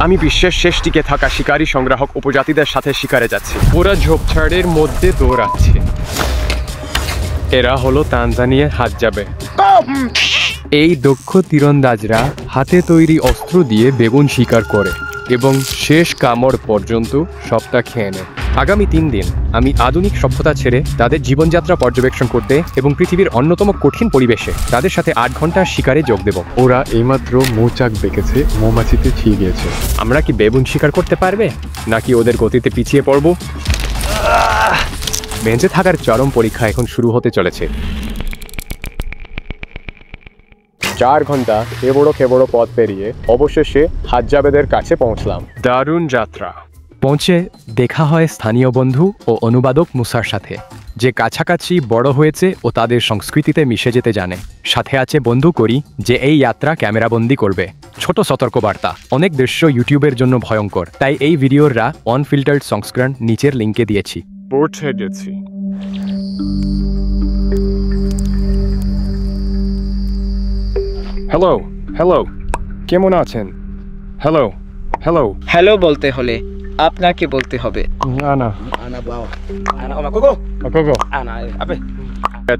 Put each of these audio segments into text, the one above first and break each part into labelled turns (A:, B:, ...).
A: আমি বিশ্বের শেষ টিকে থাকা শিকারী সংগ্রাহক উপজাতিদের সাথে শিকারে যাচ্ছি। ওরা ঝোপঝাড়ের মধ্যে দৌড়াচ্ছে। এরা হলো তানজানিয়ার হাজ্জাবে। এই দক্ষ তীরন্দাজরা হাতে তৈরি অস্ত্র দিয়ে বেগুন শিকার করে এবং শেষ কামড় পর্যন্ত সবটা খেয়ে নেয়। আগামী 3 দিন আমি আধুনিক সভ্যতা ছেড়ে তাদের জীবনযাত্রা পর্যবেক্ষণ করতে এবং পৃথিবীর অন্যতম কঠিন পরিবেশে তাদের সাথে 8 ঘন্টার শিকারে যোগ দেব।
B: ওরা এইমাত্র মৌচাক দেখেছে, মৌমাছিতে ছিয়ে গিয়েছে।
A: আমরা কি বেগুন শিকার করতে পারবে নাকি ওদের গতিতে পিছিয়ে পড়ব? বেঁচে থাকার চরম পরীক্ষা এখন শুরু হতে চলেছে। 4 ঘন্টা খেবড়ো পথ পেরিয়ে অবশেষে হাজ্জাবেদের কাছে পৌঁছলাম। দারুণ যাত্রা। পৌঁছে দেখা হয় স্থানীয় বন্ধু ও অনুবাদক মুসার সাথে, যে কাছাকাছি বড় হয়েছে ও তাদের সংস্কৃতিতে মিশে যেতে জানে। সাথে আছে বন্ধু করি, যে এই যাত্রা ক্যামেরাবন্দি করবে। ছোট সতর্কবার্তা, অনেক দৃশ্য ইউটিউবের জন্য ভয়ঙ্কর, তাই এই ভিডিওরা অনফিল্টার্ড সংস্করণ নিচের লিঙ্কে দিয়েছি। পৌঁছে গেছি। হ্যালো হ্যালো, কেমন আছেন? হ্যালো হ্যালো
C: হ্যালো বলতে হলে আপনাকে বলতে হবে।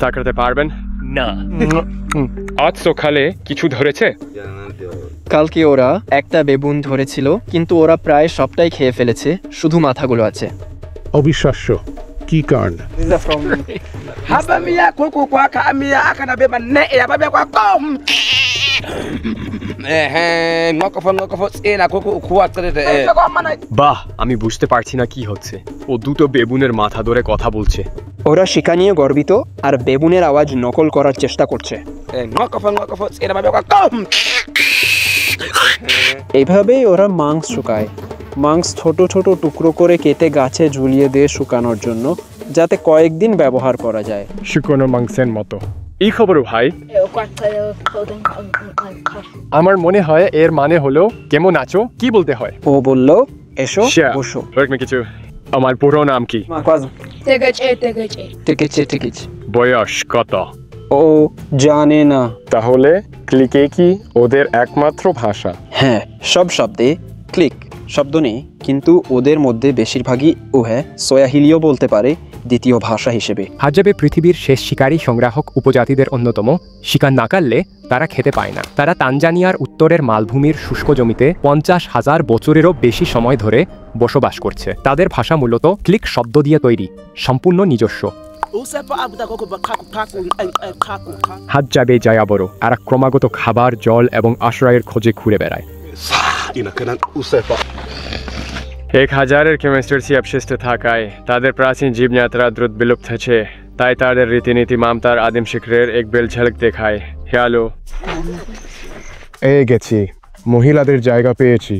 A: তাকাতে পারবেন না? আজ সকালে কিছু ধরেছে?
C: কালকে ওরা একটা বেগুন ধরেছিল, কিন্তু ওরা প্রায় সবটাই খেয়ে ফেলেছে, শুধু মাথাগুলো আছে।
B: অবিশ্বাস্য, কি কারণ?
A: বাহ, আমি বুঝতে পারছি না কি হচ্ছে। ও দুটো বেগুনের মাথা ধরে কথা বলছে।
C: ওরা শিকা নিয়ে গর্বিত আর বেগুনের আওয়াজ নকল করার চেষ্টা করছে। এইভাবেই ওরা মাংস শুকায়। মাংস ছোট ছোট টুকরো করে কেটে গাছে ঝুলিয়ে দিয়ে শুকানোর জন্য, যাতে কয়েকদিন ব্যবহার করা যায়।
A: শুকনো মাংসের মতো। এই খবর ভাই, আমার মনে হয় এর মানে হলো কেমন আছো কি বলতে হয়।
C: ও বলল এসো বসো।
A: কিছু, আমার পুরো নাম কি? বয়স কত?
C: ও জানে না।
B: তাহলে ক্লিকে কি ওদের একমাত্র ভাষা?
C: হ্যাঁ, সব শব্দে ক্লিক শব্দ নেই, কিন্তু ওদের মধ্যে বেশিরভাগই সোয়াহিলিও বলতে পারে দ্বিতীয় ভাষা হিসেবে।
A: হাজ্জাবে পৃথিবীর শেষ শিকারী সংগ্রাহক উপজাতিদের অন্যতম। শিকার না করলে তারা খেতে পায় না। তারা তানজানিয়ার উত্তরের মালভূমির শুষ্ক জমিতে 50,000 বছরেরও বেশি সময় ধরে বসবাস করছে। তাদের ভাষা মূলত ক্লিক শব্দ দিয়ে তৈরি, সম্পূর্ণ নিজস্ব। হাজ্জাবে জায়াবড় আর ক্রমাগত খাবার, জল এবং আশ্রয়ের খোঁজে ঘুরে বেড়ায়। 1000-এর কেমিস্ট্রি অবশিষ্ট থাকায় তাদের প্রাচীন জীবযাত্রা দ্রুত বিলুপ্ত হচ্ছে। তাই তাদের রীতিনীতি মামতার আদিম শিখরের এক বেল ঝলক দেখায়। হ্যালো,
B: গেছি, মহিলাদের জায়গা পেয়েছি।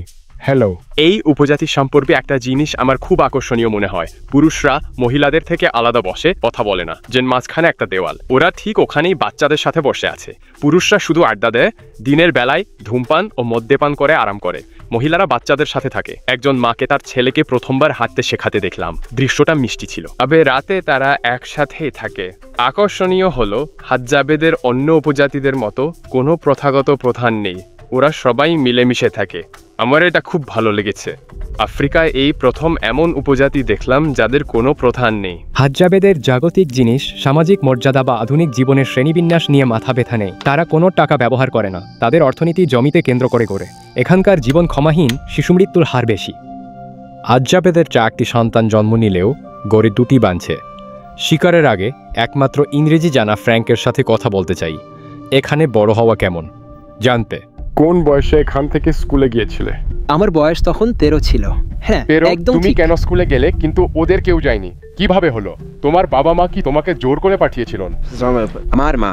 B: হ্যালো।
A: এই উপজাতি সম্পর্কে একটা জিনিস আমার খুব আকর্ষণীয় মনে হয়। পুরুষরা মহিলাদের থেকে আলাদা বসে, কথা বলে না, যে মাঝখানে একটা দেওয়াল। ওরা ঠিক ওখানেই বাচ্চাদের সাথে বসে আছে। পুরুষরা শুধু আড্ডা দেয়, দিনের বেলায় ধূমপান ও মদ্যপান করে আরাম করে। মহিলারা বাচ্চাদের সাথে থাকে। একজন মাকে তার ছেলেকে প্রথমবার হাঁটতে শেখাতে দেখলাম। দৃশ্যটা মিষ্টি ছিল। তবে রাতে তারা একসাথেই থাকে। আকর্ষণীয় হলো হাজ্জাবেদের অন্য উপজাতিদের মতো কোনো প্রথাগত প্রধান নেই। ওরা সবাই মিলেমিশে থাকে। আমার এটা খুব ভালো লেগেছে। আফ্রিকায় এই প্রথম এমন উপজাতি দেখলাম যাদের কোনো প্রধান নেই। হাজ্জাবেদের জাগতিক জিনিস, সামাজিক মর্যাদা বা আধুনিক জীবনের শ্রেণীবিন্যাস নিয়ে মাথা ব্যথা নেই। তারা কোনো টাকা ব্যবহার করে না। তাদের অর্থনীতি জমিতে কেন্দ্র করে গড়ে। এখানকার জীবন ক্ষমাহীন, শিশু মৃত্যুর হার বেশি। হাজ্জাবেদের 4টি সন্তান জন্ম নিলেও গড়ে 2টি বাঁচছে। শিকারের আগে একমাত্র ইংরেজি জানা ফ্র্যাঙ্কের সাথে কথা বলতে চাই। এখানে বড় হওয়া কেমন জানতে।
B: কোন বয়সে এখান থেকে স্কুলে গিয়েছিলে?
C: আমার বয়স তখন 13 ছিল। হ্যাঁ, একদম।
B: তুমি কেন স্কুলে গেলে কিন্তু ওদের কেউ যায়নি? কিভাবে হলো? তোমার বাবা মা কি তোমাকে জোর করে পাঠিয়েছিলেন?
C: আমার মা,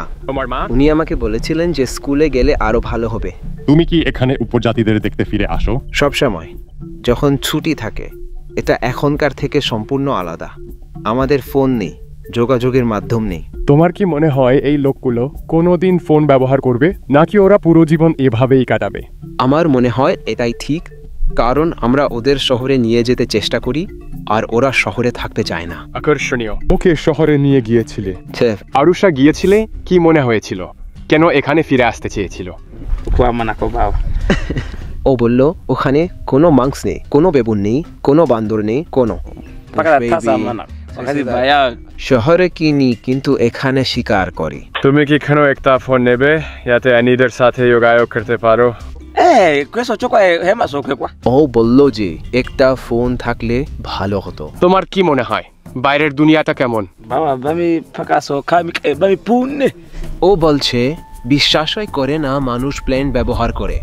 C: উনি আমাকে বলেছিলেন যে স্কুলে গেলে আরো ভালো হবে।
B: তুমি কি এখানে উপজাতিদের দেখতে ফিরে আসো?
C: সব সময়, যখন ছুটি থাকে। এটা এখনকার থেকে সম্পূর্ণ আলাদা। আমাদের ফোন নেই, যোগাযোগের মাধ্যম নেই।
A: তোমার কি মনে হয় এই লোকগুলো কোনোদিন ফোন ব্যবহার করবে, নাকি ওরা পুরো জীবন এভাবেই কাটাবে?
C: আমার মনে হয় এটাই ঠিক, কারণ আমরা ওদের শহরে নিয়ে যেতে চেষ্টা করি আর ওরা শহরে থাকতে চায় না।
A: আকর্ষণীয়। ওকে শহরে নিয়ে গিয়েছিলে? আরুষা গিয়েছিলে, কি মনে হয়েছিল? কেন এখানে ফিরে আসতে চেয়েছিল?
D: ও বলল ওখানে কোনো মাংস নেই, কোনো বেবুন নেই, কোনো বান্দর নেই, কোনো শহরে কিনি কিন্তু এখানে শিকার করি।
A: তুমি কি কেন একটা ফোন নেবে যাতে অ্যানিদের সাথে যোগাযোগ করতে পারো?
D: ও বলল যে একটা ফোন থাকলে ভালো হতো।
A: তোমার কি মনে হয় বাইরের দুনিয়াটা কেমন?
D: ও বলছে বিশ্বাসই করে না মানুষ প্লেন ব্যবহার করে,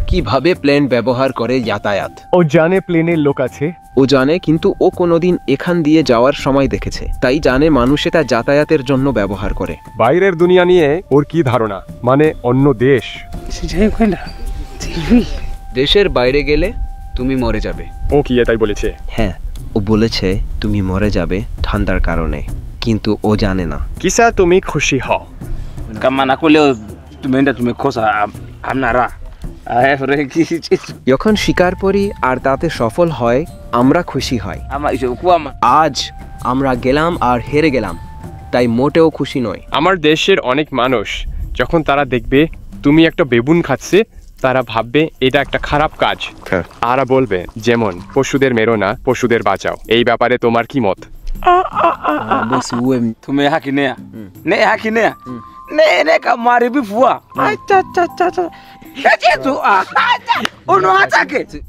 D: কিভাবে প্লেন ব্যবহার করে যাতায়াত।
A: ও জানে প্লেনের লোক আছে,
D: ও জানে, কিন্তু ও কোনোদিন এখান দিয়ে যাওয়ার সময় দেখেছে, তাই জানে মানুষ এটা যাতায়াতের জন্য ব্যবহার করে।
A: বাইরের দুনিয়া নিয়ে ওর কি ধারণা, মানে অন্য দেশ?
D: দেশের বাইরে গেলে তুমি মরে যাবে।
A: ও কি এটাই বলেছে?
D: হ্যাঁ, ও বলেছে তুমি মরে যাবে ঠান্ডার কারণে, কিন্তু ও জানে না।
A: কিসা তুমি খুশি হও?
D: যখন শিকার করি আর তাতে সফল হয় আমরা খুশি হই। আজ আমরা গেলাম আর হেরে গেলাম, তাই মোটেও খুশি নয়।
A: আমার দেশের অনেক মানুষ যখন তারা দেখবে তুমি একটা বেবুন খাচ্ছে, তারা ভাববে এটা একটা খারাপ কাজ। আর বলবে যেমন পশুদের মেরো না, পশুদের বাঁচাও। এই ব্যাপারে তোমার কি মত?
E: তুমি হাকি নেয়া নে হাকি নেয়া নে নে কা মারি বি ফুয়া আচ্ছা আচ্ছা আচ্ছা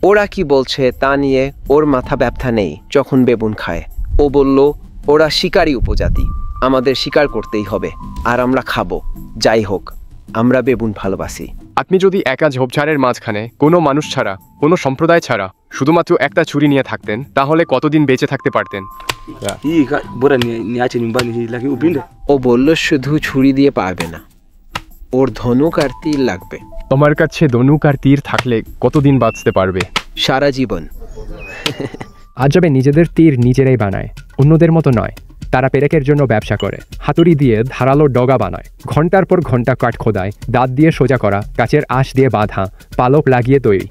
D: ওরা কি বলছে তা নিয়ে ওর মাথা ব্যথা নেই যখন বেবুন খায়। ও বলল ওরা শিকারী উপজাতি, আমাদের শিকার করতেই হবে আর আমরা খাবো। যাই হোক, আমরা বেবুন ভালোবাসি।
A: আপনি যদি একা ঝোপঝাড়ের মাঝখানে কোনো মানুষ ছাড়া, কোনো সম্প্রদায় ছাড়া শুধুমাত্র একটা ছুরি নিয়ে থাকতেন, তাহলে কতদিন বেঁচে থাকতে পারতেন?
D: ও বলল শুধু ছুরি দিয়ে পারবে না, ওর ধনুক আর তীর লাগবে।
A: তোমার কাছে ধনুক আর তীর থাকলে কতদিন বাঁচতে পারবে?
D: সারা জীবন।
F: আজবে নিজেদের তীর নিজেরাই বানায়, অন্যদের মতো নয়। তারা পেরেকের জন্য ব্যবসা করে, হাতুড়ি দিয়ে ধারালো ডগা বানায়, ঘন্টার পর ঘন্টা কাঠ খোদায়, দাঁত দিয়ে সোজা করা, কাচের আঁশ দিয়ে বাঁধা, পালক লাগিয়ে তৈরি।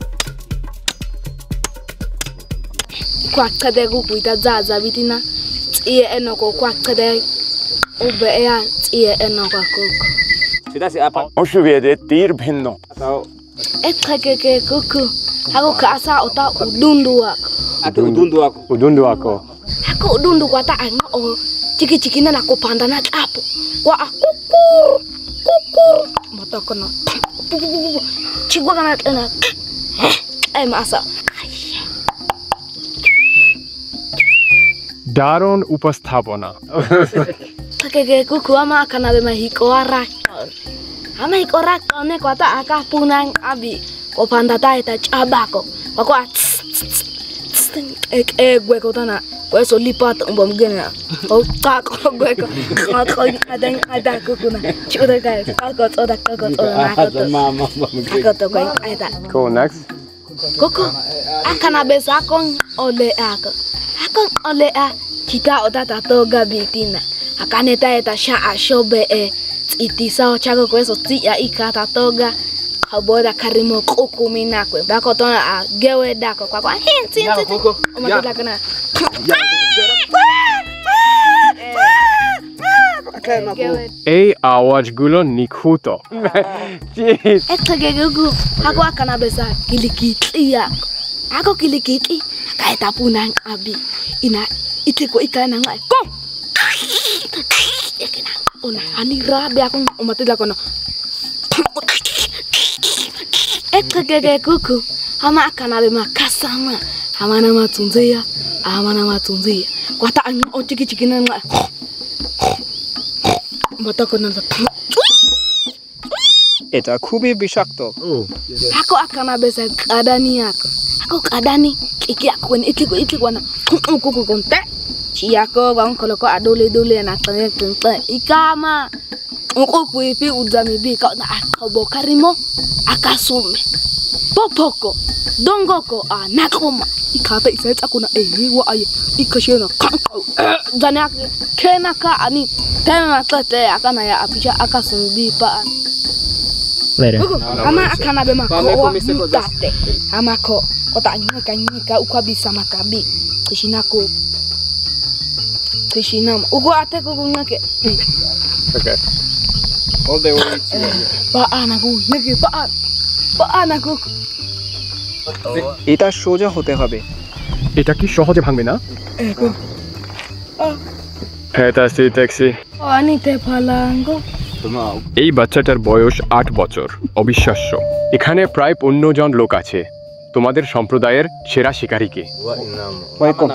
G: তীর ভিন্ন
H: Aku dundu kwa ta anga o chiki chiki na ko panda na tapo kwa kukur mata kono chigwa kana tena masa
A: দারুণ উপস্থাপনা।
H: Kake kuku ama kana be mahiko arak ama hiko rak ne kwa ta aka punang abi ko panda ta ita chabako kwa gwe ko tana kwa so lipat umbam gena o ka ko gwe ko ka ada kukuna chuda ka ka na ka to ko ada
A: Cool, next.
H: koko akana besa kon ole akon ole a kita ota ta to gabitina akane ta eta sha ashobe itisa o chago ko so ti ya ikata toga aboda karimo kokumi nakwe bako tona a gewe dako kwa hinti o matula kana
A: এই আওয়াজগুলো নিখুঁত।
H: একটা gegugu ako akana besa kilikiti ya ako kilikiti kaita punang abi ina itiko ikana ngai kom ona ani rabe ako umatila kono eka gegugu ama akana be makasama amana matunzia kwata an o chiki chiki na ngai mata kono
C: এটা খুবই বিষাক্ত।
H: ako akana besa kadani ako kadani iki ako ni iki wana kuku konte chiako bang kalau ko adole na tente ikama uko kuipi udami bi ka na akabo karimo akasume popoko dongoko nakoma ikata isa akuna wa ay ikashena kanko jana kena ka ani tena tate akana ya apisha akasumbi pa
F: Later.
H: ama akana be mako wa mutate amako kota nyika ukabisa makabi kishinako Krishinam ugo ate ko ngake
A: Okay.
C: All the way to
H: pa anaku ngake pa anaku
C: এটা সোজা হতে হবে।
A: এটা কি সহজে ভাঙবে না? হ্যাঁ ট্যাক্সি ট্যাক্সি।
H: Anite palango.
A: এই বাচ্চাটার বয়স 8 বছর। অবিশ্বাস্য। এখানে প্রায় 15 জন লোক আছে। তোমাদের সম্প্রদায়ের সেরা শিকারী কে?
C: ওয়েলকাম।